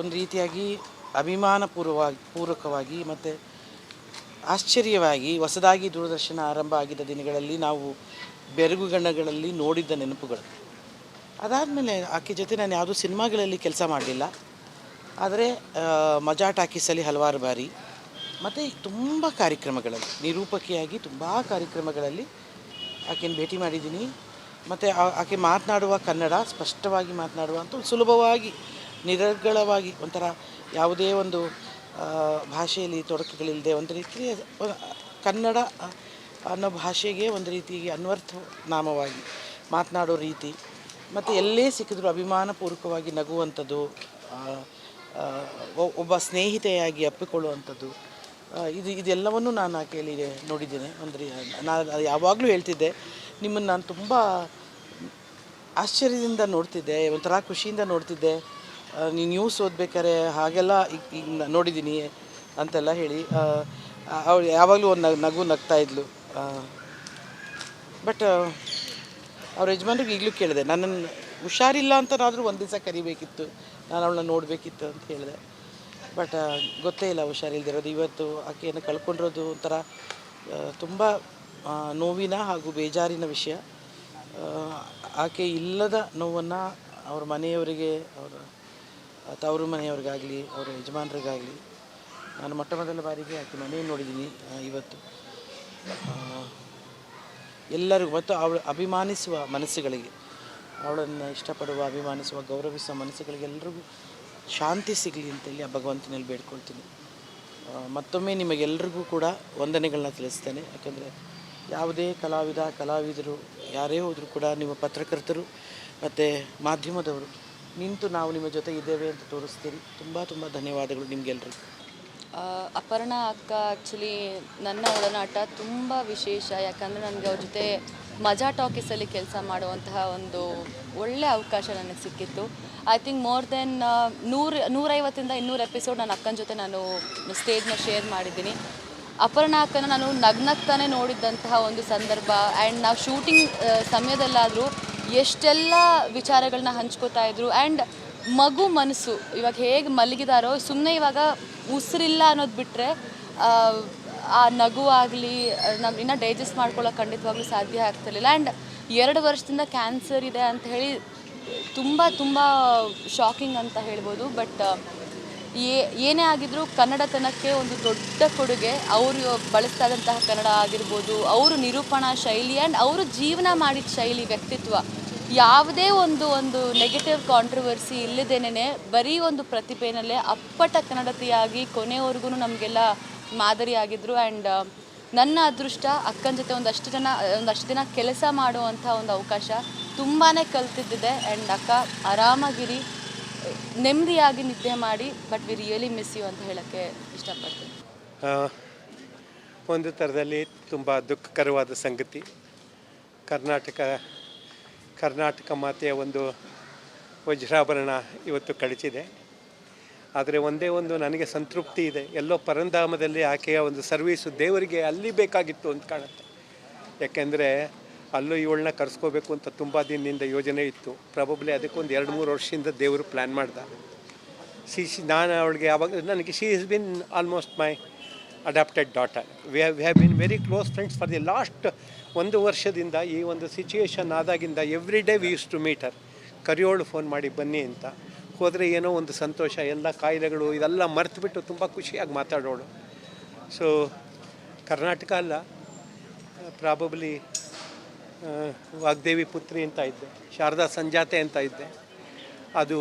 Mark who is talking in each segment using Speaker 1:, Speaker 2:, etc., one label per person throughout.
Speaker 1: ಒಂದು ರೀತಿಯಾಗಿ ಪೂರ್ವಕವಾಗಿ ಮತ್ತು ಆಶ್ಚರ್ಯವಾಗಿ ಹೊಸದಾಗಿ ದೂರದರ್ಶನ ಆರಂಭ ಆಗಿದ್ದ ದಿನಗಳಲ್ಲಿ ನಾವು ಬೆರಗುಗಣ್ಣಗಳಲ್ಲಿ ನೋಡಿದ್ದ ನೆನಪುಗಳು. ಅದಾದಮೇಲೆ ಆಕೆ ಜೊತೆ ನಾನು ಯಾವುದೂ ಸಿನಿಮಾಗಳಲ್ಲಿ ಕೆಲಸ ಮಾಡಲಿಲ್ಲ, ಆದರೆ ಮಜಾ ಟಾಕೀಸಲ್ಲಿ ಹಲವಾರು ಬಾರಿ ಮತ್ತು ತುಂಬ ಕಾರ್ಯಕ್ರಮಗಳಲ್ಲಿ ನಿರೂಪಕಿಯಾಗಿ ತುಂಬ ಕಾರ್ಯಕ್ರಮಗಳಲ್ಲಿ ಆಕೆಯನ್ನು ಭೇಟಿ ಮಾಡಿದ್ದೀನಿ. ಮತ್ತು ಆಕೆ ಮಾತನಾಡುವ ಕನ್ನಡ ಸ್ಪಷ್ಟವಾಗಿ ಮಾತನಾಡುವಂಥ ಸುಲಭವಾಗಿ ನಿರರ್ಗಳವಾಗಿ ಒಂಥರ ಯಾವುದೇ ಒಂದು ಭಾಷೆಯಲ್ಲಿ ತೊಡಕುಗಳಿಲ್ಲದೆ ಒಂದು ರೀತಿಯ ಕನ್ನಡ ಅನ್ನೋ ಭಾಷೆಗೆ ಒಂದು ರೀತಿ ಅನ್ವರ್ಥನಾಮವಾಗಿ ಮಾತನಾಡೋ ರೀತಿ ಮತ್ತು ಎಲ್ಲೇ ಸಿಕ್ಕಿದ್ರೂ ಅಭಿಮಾನಪೂರ್ವಕವಾಗಿ ನಗುವಂಥದ್ದು, ಒಬ್ಬ ಸ್ನೇಹಿತೆಯಾಗಿ ಅಪ್ಪಿಕೊಳ್ಳುವಂಥದ್ದು, ಇದೆಲ್ಲವನ್ನೂ ನಾನು ಆಕೆಯಲ್ಲಿ ನೋಡಿದ್ದೇನೆ. ನಾನು ಯಾವಾಗಲೂ ಹೇಳ್ತಿದ್ದೆ, ನಿಮ್ಮನ್ನು ನಾನು ತುಂಬ ಆಶ್ಚರ್ಯದಿಂದ ನೋಡ್ತಿದ್ದೆ, ಒಂಥರ ಖುಷಿಯಿಂದ ನೋಡ್ತಿದ್ದೆ. ನೀನು ನ್ಯೂಸ್ ಓದ್ಬೇಕಾರೆ ಹಾಗೆಲ್ಲ ಈಗ ನೋಡಿದ್ದೀನಿ ಅಂತೆಲ್ಲ ಹೇಳಿ ಅವಳು ಯಾವಾಗಲೂ ಒಂದು ನಗು ನಗ್ತಾಯಿದ್ಲು. ಬಟ್ ಅವ್ರ ಯಜಮಾನ್ರಿಗೆ ಈಗಲೂ ಕೇಳಿದೆ, ನನ್ನನ್ನು ಹುಷಾರಿಲ್ಲ ಅಂತನಾದರೂ ಒಂದು ದಿವಸ ಕರಿಬೇಕಿತ್ತು, ನಾನು ಅವಳನ್ನ ನೋಡಬೇಕಿತ್ತು ಅಂತ ಹೇಳಿದೆ. ಬಟ್ ಗೊತ್ತೇ ಇಲ್ಲ ಹುಷಾರಿಲ್ದಿರೋದು. ಇವತ್ತು ಆಕೆಯನ್ನು ಕಳ್ಕೊಂಡಿರೋದು ಒಂಥರ ತುಂಬ ನೋವಿನ ಹಾಗೂ ಬೇಜಾರಿನ ವಿಷಯ. ಆಕೆ ಇಲ್ಲದ ನೋವನ್ನು ಅವ್ರ ಮನೆಯವರಿಗೆ, ಅವರ ತವರು ಮನೆಯವ್ರಿಗಾಗಲಿ ಅವರ ಯಜಮಾನರಿಗಾಗಲಿ, ನಾನು ಮೊಟ್ಟ ಮೊದಲ ಬಾರಿಗೆ ಆಕೆ ಮನೆಯನ್ನು ನೋಡಿದ್ದೀನಿ ಇವತ್ತು. ಎಲ್ಲರಿಗೂ ಮತ್ತು ಅವಳು ಅಭಿಮಾನಿಸುವ ಮನಸ್ಸುಗಳಿಗೆ, ಅವಳನ್ನು ಇಷ್ಟಪಡುವ, ಅಭಿಮಾನಿಸುವ, ಗೌರವಿಸುವ ಮನಸ್ಸುಗಳಿಗೆ ಎಲ್ರಿಗೂ ಶಾಂತಿ ಸಿಗಲಿ ಅಂತೇಳಿ ಆ ಭಗವಂತನಲ್ಲಿ ಬೇಡ್ಕೊಳ್ತೀನಿ. ಮತ್ತೊಮ್ಮೆ ನಿಮಗೆಲ್ಲರಿಗೂ ಕೂಡ ವಂದನೆಗಳನ್ನ ತಿಳಿಸ್ತೇನೆ. ಯಾಕೆಂದರೆ ಯಾವುದೇ ಕಲಾವಿದರು ಯಾರೇ ಹೋದರೂ ಕೂಡ ನಿಮ್ಮ ಪತ್ರಕರ್ತರು ಮತ್ತು ಮಾಧ್ಯಮದವರು ನಿಂತು ನಾವು ನಿಮ್ಮ ಜೊತೆ ಇದ್ದೇವೆ ಅಂತ ತೋರಿಸ್ತೀರಿ. ತುಂಬ ತುಂಬ ಧನ್ಯವಾದಗಳು ನಿಮಗೆಲ್ಲರಿಗೂ.
Speaker 2: ಅಪರ್ಣಾ ಅಕ್ಕ ಆ್ಯಕ್ಚುಲಿ ನನ್ನ ಒಡನಾಟ ತುಂಬ ವಿಶೇಷ. ಯಾಕಂದರೆ ನನಗೆ ಅವ್ರ ಜೊತೆ ಮಜಾ ಟಾಕೀಸಲ್ಲಿ ಕೆಲಸ ಮಾಡುವಂತಹ ಒಂದು ಒಳ್ಳೆಯ ಅವಕಾಶ ನನಗೆ ಸಿಕ್ಕಿತ್ತು. I think more than 150 200 episode ನನ್ನ ಅಕ್ಕನ ಜೊತೆ ನಾನು ಸ್ಟೇಜ್ನ ಶೇರ್ ಮಾಡಿದ್ದೀನಿ. ಅಪರ್ಣಾ ಅಕ್ಕನ ನಾನು ನಗ್ನಗ್ತಾನೆ ನೋಡಿದ್ದಂತಹ ಒಂದು ಸಂದರ್ಭ. ಆ್ಯಂಡ್ ನಾವು ಶೂಟಿಂಗ್ ಸಮಯದಲ್ಲಾದರೂ ಎಷ್ಟೆಲ್ಲ ವಿಚಾರಗಳನ್ನ ಹಂಚ್ಕೋತಾ ಇದ್ರು. ಆ್ಯಂಡ್ ಮಗು ಮನಸ್ಸು ಇವಾಗ ಹೇಗೆ ಮಲಗಿದಾರೋ, ಸುಮ್ಮನೆ ಇವಾಗ ಉಸಿರಿಲ್ಲ ಅನ್ನೋದು ಬಿಟ್ಟರೆ ಆ ನಗು ಆಗಲಿ ನಾವು ಇನ್ನೂ ಡೈಜೆಸ್ಟ್ ಮಾಡ್ಕೊಳ್ಳೋಕೆ ಖಂಡಿತವಾಗ್ಲೂ ಸಾಧ್ಯ ಆಗ್ತಿರಲಿಲ್ಲ. ಆ್ಯಂಡ್ 2 ವರ್ಷದಿಂದ ಕ್ಯಾನ್ಸರ್ ಇದೆ ಅಂತ ಹೇಳಿ ತುಂಬ ತುಂಬ ಶಾಕಿಂಗ್ ಅಂತ ಹೇಳ್ಬೋದು. ಬಟ್ ಏನೇ ಆಗಿದ್ರೂ ಕನ್ನಡತನಕ್ಕೆ ಒಂದು ದೊಡ್ಡ ಕೊಡುಗೆ ಅವರು ಬಳಸ್ತಾ ಇದ್ದಂತಹ ಕನ್ನಡ ಆಗಿರ್ಬೋದು, ಅವರು ನಿರೂಪಣಾ ಶೈಲಿ ಆ್ಯಂಡ್ ಅವರು ಜೀವನ ಮಾಡಿದ ಶೈಲಿ, ವ್ಯಕ್ತಿತ್ವ, ಯಾವುದೇ ಒಂದು ನೆಗೆಟಿವ್ ಕಾಂಟ್ರವರ್ಸಿ ಇಲ್ಲದೇನೆ ಬರೀ ಒಂದು ಪ್ರತಿಭೆನಲ್ಲೇ ಅಪ್ಪಟ ಕನ್ನಡತಿಯಾಗಿ ಕೊನೆಯವರೆಗೂ ನಮಗೆಲ್ಲ ಮಾದರಿಯಾಗಿದ್ದರು. ಆ್ಯಂಡ್ ನನ್ನ ಅದೃಷ್ಟ ಅಕ್ಕನ ಜೊತೆ ಒಂದಷ್ಟು ದಿನ ಕೆಲಸ ಮಾಡುವಂಥ ಒಂದು ಅವಕಾಶ ತುಂಬಾ ಕಲ್ತಿದ್ದಿದೆ. ಆ್ಯಂಡ್ ಅಕ್ಕ ಆರಾಮಾಗಿರಿ, ನೆಮ್ಮದಿಯಾಗಿ ನಿದ್ದೆ ಮಾಡಿ. But we really miss you ಅಂತ ಹೇಳೋಕ್ಕೆ ಇಷ್ಟಪಡ್ತೀನಿ.
Speaker 3: ಒಂದು ಥರದಲ್ಲಿ ತುಂಬ ದುಃಖಕರವಾದ ಸಂಗತಿ. ಕರ್ನಾಟಕ ಮಾತೆಯ ಒಂದು ವಜ್ರಾಭರಣ ಇವತ್ತು ಕಳಚಿದೆ. ಆದರೆ ಒಂದೇ ಒಂದು ನನಗೆ ಸಂತೃಪ್ತಿ ಇದೆ, ಎಲ್ಲೋ ಪರಂಧಾಮದಲ್ಲಿ ಆಕೆಯ ಒಂದು ಸರ್ವೀಸು ದೇವರಿಗೆ ಅಲ್ಲಿ ಬೇಕಾಗಿತ್ತು ಅಂತ ಕಾಣುತ್ತೆ. ಯಾಕೆಂದರೆ ಅಲ್ಲೂ ಇವಳನ್ನ ಕರೆಸ್ಕೋಬೇಕು ಅಂತ ತುಂಬ ದಿನದಿಂದ ಯೋಜನೆ ಇತ್ತು. ಪ್ರಾಬಬ್ಲಿ ಅದಕ್ಕೊಂದು 2-3 ವರ್ಷದಿಂದ ದೇವರು ಪ್ಲ್ಯಾನ್ ಮಾಡ್ದ. ನಾನು ಅವಳಿಗೆ ಯಾವಾಗ ನನಗೆ she is been almost my adopted daughter. We have been very close friends for the last 1 ವರ್ಷದಿಂದ. ಈ ಒಂದು ಸಿಚುಯೇಷನ್ ಆದಾಗಿಂದ every day we use to meet her. ಕರಿಯೋಳು ಫೋನ್ ಮಾಡಿ ಬನ್ನಿ ಅಂತ. ಹೋದರೆ ಏನೋ ಒಂದು ಸಂತೋಷ, ಎಲ್ಲ ಕಾಯಿಲೆಗಳು ಇದೆಲ್ಲ ಮರೆತುಬಿಟ್ಟು ತುಂಬ ಖುಷಿಯಾಗಿ ಮಾತಾಡೋಳು. ಸೊ ಕರ್ನಾಟಕ ಅಲ್ಲ, ಪ್ರಾಬಬ್ಲಿ ವಾಗ್ದೇವಿ ಪುತ್ರಿ ಅಂತ ಇದ್ದೆ, ಶಾರದಾ ಸಂಜಾತೆ ಅಂತ ಇದ್ದೆ. ಅದು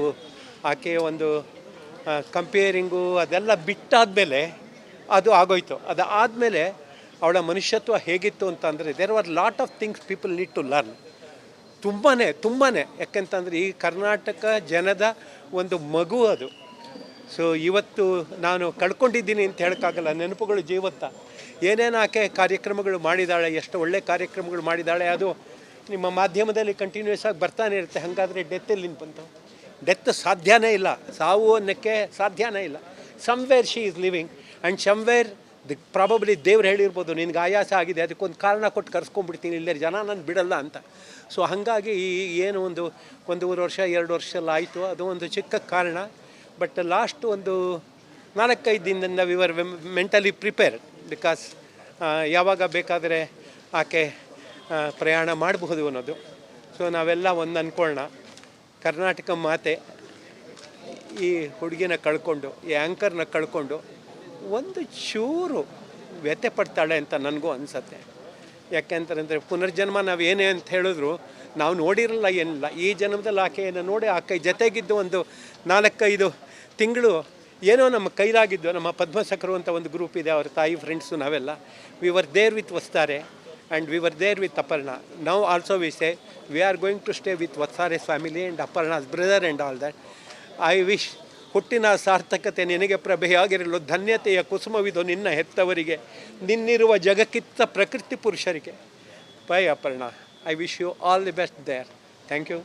Speaker 3: ಆಕೆಯ ಒಂದು ಕಂಪೇರಿಂಗು ಅದೆಲ್ಲ ಬಿಟ್ಟಾದಮೇಲೆ ಅದು ಆಗೋಯ್ತು. ಅದಾದಮೇಲೆ ಅವಳ ಮನುಷ್ಯತ್ವ ಹೇಗಿತ್ತು ಅಂತಂದರೆ there are lot of things people need to learn. ತುಂಬಾ ಯಾಕೆಂತಂದರೆ ಈ ಕರ್ನಾಟಕ ಜನದ ಒಂದು ಮಗು ಅದು. ಸೊ ಇವತ್ತು ನಾನು ಕಳ್ಕೊಂಡಿದ್ದೀನಿ ಅಂತ ಹೇಳೋಕ್ಕಾಗಲ್ಲ. ನೆನಪುಗಳು ಜೀವತ್ತ. ಏನೇನು ಆಕೆ ಕಾರ್ಯಕ್ರಮಗಳು ಮಾಡಿದ್ದಾಳೆ, ಎಷ್ಟು ಒಳ್ಳೆ ಕಾರ್ಯಕ್ರಮಗಳು ಮಾಡಿದ್ದಾಳೆ, ಅದು ನಿಮ್ಮ ಮಾಧ್ಯಮದಲ್ಲಿ ಕಂಟಿನ್ಯೂಸ್ ಆಗಿ ಬರ್ತಾನೆ ಇರುತ್ತೆ. ಹಾಗಾದರೆ ಡೆತ್ ಎಲ್ಲಿಂದ ಬಂತು? ಡೆತ್ ಸಾಧ್ಯನೇ ಇಲ್ಲ, ಸಾವು ಅನ್ನೋಕ್ಕೆ ಸಾಧ್ಯನೇ ಇಲ್ಲ. Somewhere she is living and somewhere probably ದೇವ್ರು ಹೇಳಿರ್ಬೋದು, ನಿನಗೆ ಆಯಾಸ ಆಗಿದೆ, ಅದಕ್ಕೊಂದು ಕಾರಣ ಕೊಟ್ಟು ಕರ್ಸ್ಕೊಂಡ್ಬಿಡ್ತೀನಿ, ಇಲ್ಲೇ ಜನ ನಾನು ಬಿಡಲ್ಲ ಅಂತ. ಸೊ ಹಾಗಾಗಿ ಏನು 1.5 ವರ್ಷ 2 ವರ್ಷ ಆಯಿತು, ಅದು ಒಂದು ಚಿಕ್ಕ ಕಾರಣ. ಬಟ್ ಲಾಸ್ಟ್ ಒಂದು 4-5 ದಿನದಿಂದ we were mentally prepared because ಯಾವಾಗ ಬೇಕಾದರೆ ಆಕೆ ಪ್ರಯಾಣ ಮಾಡಬಹುದು ಅನ್ನೋದು. ಸೊ ನಾವೆಲ್ಲ ಒಂದು ಅಂದ್ಕೊಳ್ಳೋಣ, ಕರ್ನಾಟಕ ಮಾತೆ ಈ ಹುಡುಗಿನ ಕಳ್ಕೊಂಡು, ಈ ಆ್ಯಂಕರ್ನ ಕಳ್ಕೊಂಡು ಒಂದು ಚೂರು ವ್ಯಥೆ ಪಡ್ತಾಳೆ ಅಂತ ನನಗೂ ಅನಿಸತ್ತೆ. ಯಾಕೆಂತಂದರೆ ಪುನರ್ಜನ್ಮ ನಾವು ಏನೇ ಅಂತ ಹೇಳಿದ್ರು ನಾವು ನೋಡಿರಲ್ಲ, ಏನಿಲ್ಲ. ಈ ಜನ್ಮದಲ್ಲಿ ಆಕೆಯನ್ನು ನೋಡಿ ಆಕೆ ಜೊತೆಗಿದ್ದು ಒಂದು 4-5 ತಿಂಗಳು ಏನೋ ನಮ್ಮ ಕೈಲಾಗಿದ್ದು. ನಮ್ಮ ಪದ್ಮಸಖರು ಅಂತ ಒಂದು ಗ್ರೂಪ್ ಇದೆ, ಅವ್ರ ತಾಯಿ ಫ್ರೆಂಡ್ಸು ನಾವೆಲ್ಲ. We were there with Vasthare and we were there with Aparna. Now also we say we are going to stay with Vatsare's family and Aparna's brother and all that. I wish ಹುಟ್ಟಿನ ಸಾರ್ಥಕತೆ ನಿನಗೆ ಪ್ರಭೆಯಾಗಿರಲು, ಧನ್ಯತೆಯ ಕುಸುಮವಿದು ನಿನ್ನ ಹೆತ್ತವರಿಗೆ, ನಿನ್ನಿರುವ ಜಗಕ್ಕಿತ್ತ ಪ್ರಕೃತಿ ಪುರುಷರಿಗೆ. Bye Aparna, I wish you all the best there. Thank you.